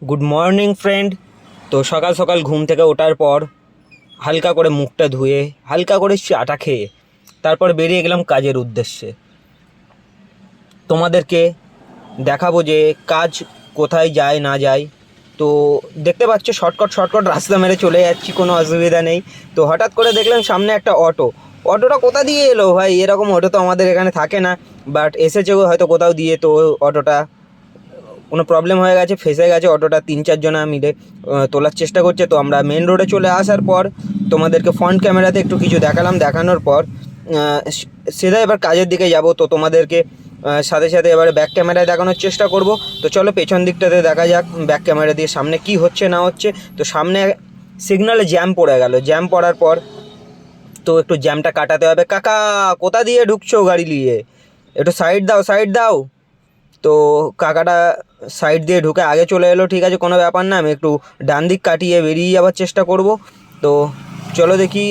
Good morning friend. তো সকাল সকাল ঘুম থেকে ওঠার পর হালকা করে মুখটা ধুয়ে হালকা করে চাটা খেয়ে তারপর বেরিয়ে গেলাম কাজের উদ্দেশ্যে। তোমাদেরকে দেখাবো যে কাজ কোথায় যায় না যায়। তো দেখতে পাচ্ছ শর্টকাট রাস্তা মেরে চলে যাচ্ছি, কোনো অসুবিধা নেই। তো হঠাৎ করে দেখলাম সামনে একটা অটোটা কোথা দিয়ে এলো ভাই, এরকম অটো তো আমাদের এখানে থাকে না, বাট এসেছে হয়তো কোথাও দিয়ে। তো অটোটা কোনো প্রবলেম হয়ে গেছে, ফেসে গেছে অটোটা, 3-4 জনা মিলে তোলার চেষ্টা করছে। তো আমরা মেন রোডে চলে আসার পর তোমাদেরকে ফ্রন্ট ক্যামেরাতে একটু কিছু দেখালাম, দেখানোর পর সিধা এবার কাজের দিকে যাব। তো তোমাদেরকে সাথে সাথে এবারে ব্যাক ক্যামেরায় দেখানোর চেষ্টা করব। তো চলো পেছন দিকটাতে দেখা যাক ব্যাক ক্যামেরা দিয়ে সামনে কি হচ্ছে না হচ্ছে। তো সামনে সিগনালে জ্যাম পড়ে গেল, জ্যাম পড়ার পর তো একটু জ্যামটা কাটাতে হবে। কাকা কোথা দিয়ে ঢুকছো গাড়ি নিয়ে, একটু সাইড দাও সাইড দাও। তো কাকাটা সাইড দিয়ে ঢুকে আগে চলে এলো, ঠিক আছে কোনো ব্যাপার না, আমি একটু ডান দিক কাটিয়ে বেরিয়ে যাওয়ার চেষ্টা করব। তো চলো দেখি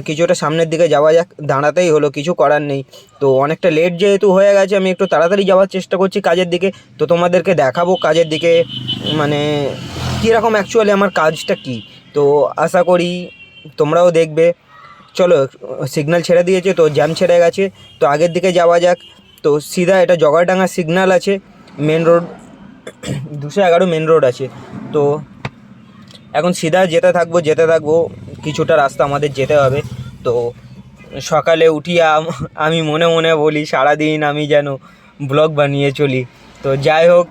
কিছুটা সামনের দিকে যাওয়া যাক, দাঁড়াতেই হলো, কিছু করার নেই। তো অনেকটা লেট যেহেতু হয়ে গেছে, আমি একটু তাড়াতাড়ি যাওয়ার চেষ্টা করছি কাজের দিকে। তো তোমাদেরকে দেখাবো কাজের দিকে মানে কীরকম অ্যাকচুয়ালি আমার কাজটা কি। তো আশা করি তোমরাও দেখবে। চলো সিগন্যাল ছেড়ে দিয়েছে, তো জ্যাম ছেড়ে গেছে, তো আগের দিকে যাওয়া যাক। তো সিধা এটা জগারডাঙ্গা সিগন্যাল আছে, মেন রোড 211 মেন রোড আছে। তো এখন সিধা যেতে থাকবো, কিছুটা রাস্তা আমাদের যেতে হবে। তো সকালে উঠিয়া আমি মনে মনে বলি সারাদিন আমি যেন ব্লগ বানিয়ে চলি। তো যাই হোক,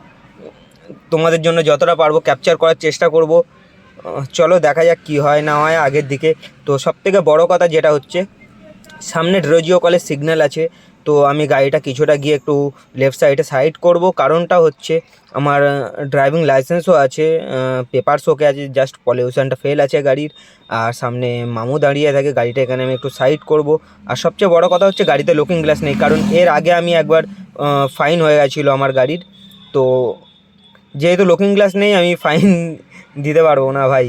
তোমাদের জন্য যতটা পারবো ক্যাপচার করার চেষ্টা করব। চলো দেখা যাক কী হয় না হয় আগের দিকে। তো সবথেকে বড় কথা যেটা হচ্ছে, সামনে ড্রোজিও কলেজ সিগন্যাল আছে। তো আমি গাড়িটা কিছুটা গিয়ে একটু লেফট সাইডে সাইড করব, কারণটা হচ্ছে আমার ড্রাইভিং লাইসেন্সও আছে, পেপারস ওকে আছে, জাস্ট পলিউশনটা ফেল আছে গাড়ির। আর সামনে মামু দাঁড়িয়ে থাকে, গাড়িটা এখানে আমি একটু সাইড করব। আর সবচেয়ে বড় কথা হচ্ছে গাড়িতে লুকিং গ্লাস নেই, কারণ এর আগে আমি একবার ফাইন হয়ে গেছিলো আমার গাড়ির। তো যেহেতু লুকিং গ্লাস নেই আমি ফাইন দিতে পারবো না ভাই।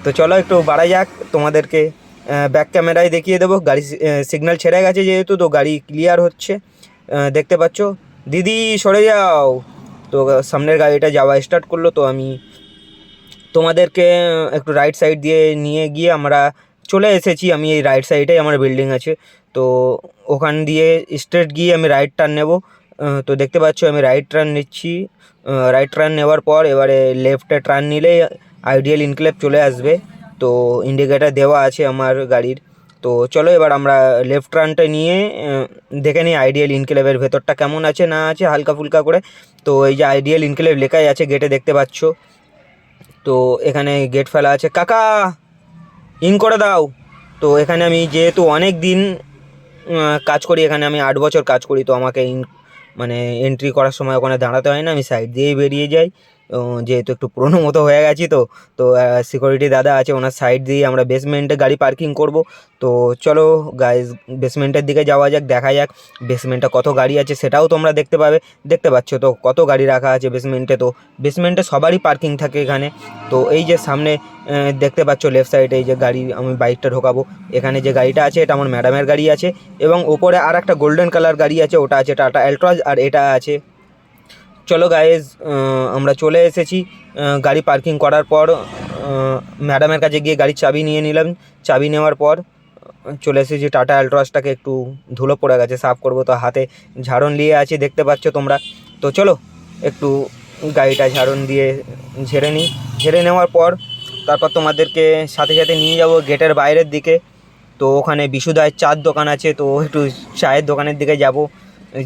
তো চলো একটু বাড়া যাক, তোমাদেরকে ব্যাক ক্যামেরায় দেখিয়ে দেবো। গাড়ি সিগন্যাল ছেড়ে গেছে যেহেতু, তো গাড়ি ক্লিয়ার হচ্ছে, দেখতে পাচ্ছ। দিদি সরে যাও। তো সামনের গাড়িটা যাওয়া স্টার্ট করলো। তো আমি তোমাদেরকে একটু রাইট সাইড দিয়ে নিয়ে গিয়ে আমরা চলে এসেছি। আমি এই রাইট সাইডেই আমার বিল্ডিং আছে। তো ওখান দিয়ে স্ট্রেট গিয়ে আমি রাইট টার্ন নেব। তো দেখতে পাচ্ছ আমি রাইট টার্ন নিচ্ছি। রাইট টার্ন নেওয়ার পর এবারে লেফটে টার্ন নিলেই আইডিয়াল ইনক্লেভ চলে আসবে। তো ইন্ডিকেটার দেওয়া আছে আমার গাড়ির। তো চলো এবার আমরা লেফট টার্নটা নিয়ে দেখে নিই আইডিয়াল ইনক্লেভের ভেতরটা কেমন আছে না আছে, হালকা ফুলকা করে। তো এই যে আইডিয়াল ইনক্লেভ লেখাই আছে গেটে, দেখতে পাচ্ছ। তো এখানে গেট ফেলা আছে, কাকা ইন করে দাও। তো এখানে আমি যেহেতু অনেক দিন কাজ করি, এখানে আমি 8 বছর কাজ করি, তো আমাকে মানে এন্ট্রি করার সময় ওখানে দাঁড়াতে হয় না, আমি সাইড দিয়েই বেরিয়ে যাই। যেহেতু একটু পুরোনো মতো হয়ে গেছি, তো তো সিকিউরিটি দাদা আছে, ওনার সাইড দিয়ে আমরা বেসমেন্টে গাড়ি পার্কিং করব। তো চলো গাইজ বেসমেন্টের দিকে যাওয়া যাক, দেখা যাক বেসমেন্টে কত গাড়ি আছে সেটাও তোমরা দেখতে পাবে। দেখতে পাচ্ছ তো কত গাড়ি রাখা আছে বেসমেন্টে। তো বেসমেন্টে সবারই পার্কিং থাকে এখানে। তো এই যে সামনে দেখতে পাচ্ছ লেফট সাইডে এই যে গাড়ি, আমি বাইকটা ঢোকাবো। এখানে যে গাড়িটা আছে এটা আমার ম্যাডামের গাড়ি আছে, এবং ওপরে আর একটা গোল্ডেন কালার গাড়ি আছে, ওটা আছে টাটা অ্যালট্রজ, আর এটা আছে। চলো গাইজ আমরা চলে এসেছি। গাড়ি পার্কিং করার পর ম্যাডামের কাছে গিয়ে গাড়ির চাবি নিয়ে নিলাম। চাবি নেওয়ার পর চলে এসেছি টাটা অ্যালট্রজটাকে একটু ধুলো পড়ে গেছে, সাফ করব। তো হাতে ঝাড়ন নিয়ে আছি, দেখতে পাচ্ছ তোমরা। তো চলো একটু গাড়িটা ঝাড়ন দিয়ে ঝেড়ে নিই। ঝেড়ে নেওয়ার পর তারপর তোমাদেরকে সাথে সাথে নিয়ে যাব গেটের বাইরের দিকে। তো ওখানে বিশুদায়ের চার দোকান আছে, তো একটু চায়ের দোকানের দিকে যাব।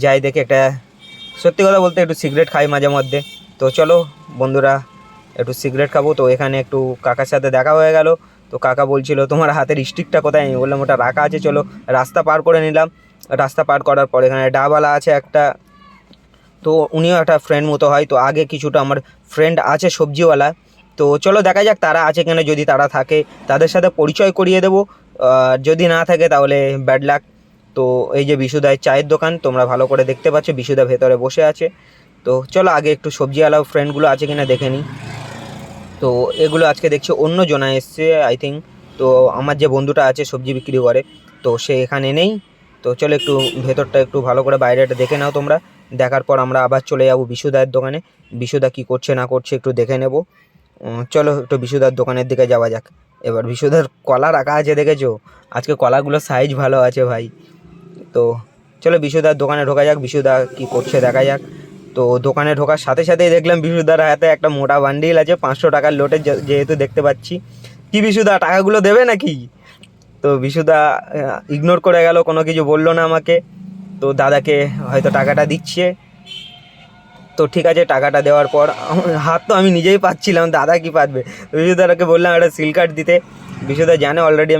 যাই দেখে একটা, সত্যি কথা বলতে একটু সিগারেট খাই মাঝে মধ্যে। তো চলো বন্ধুরা একটু সিগারেট খাবো। তো এখানে একটু কাকার সাথে দেখা হয়ে গেল। তো কাকা বলছিল তোমার হাতের স্টিকটা কোথায়, আমি বললাম ওটা রাখা আছে। চলো রাস্তা পার করে নিলাম। রাস্তা পার করার পর এখানে ডাবালা আছে একটা, তো উনিও একটা ফ্রেন্ড মতো হয়। তো আগে কিছুটা আমার ফ্রেন্ড আছে সবজিওয়ালা। তো চলো দেখা যাক তারা আছে কেন, যদি তারা থাকে তাদের সাথে পরিচয় করিয়ে দেবো, যদি না থাকে তাহলে ব্যাড লাক। তো এই যে বিশুদায়ের চায়ের দোকান, তোমরা ভালো করে দেখতে পাচ্ছ বিশুদা ভেতরে বসে আছে। তো চলো আগে একটু সবজিওয়ালা ফ্রেন্ডগুলো আছে কিনা দেখে নিই। তো এগুলো আজকে দেখছি অন্য জনা এসছে আই থিঙ্ক। তো আমার যে বন্ধুটা আছে সবজি বিক্রি করে, তো সে এখানে নেই। তো চলো একটু ভেতরটা একটু ভালো করে বাইরেটা দেখে নাও তোমরা। দেখার পর আমরা আবার চলে যাবো বিশুদায়ের দোকানে। বিশুদা কী করছে না করছে একটু দেখে নেব। চলো একটু বিশুদার দোকানের দিকে যাওয়া যাক। এবার বিশুদার কলা রাখা আছে দেখেছো, আজকে কলাগুলো সাইজ ভালো আছে ভাই। তো চলো বিশুদার দোকানে ঢোকা যাক, বিশুদা কি করছে দেখা যাক। তো দোকানে ঢোকার সাথে সাথেই দেখলাম বিশুদার হাতে একটা মোটা বান্ডিল আছে 500 টাকার লোটের, যেহেতু দেখতে পাচ্ছি। কি বিশুদা, টাকাগুলো দেবে নাকি? তো বিশুদা ইগনোর করে গেল, কোনো কিছু বললো না আমাকে। তো দাদাকে হয়তো টাকাটা দিচ্ছে। তো ঠিক আছে, টাকাটা দেওয়ার পর হাত তো আমি নিজেই পাচ্ছিলাম, দাদা কি পাতবে। বিশুদাকে বললাম একটা সিল কার্ড দিতে। বিশুদা জানে অলরেডি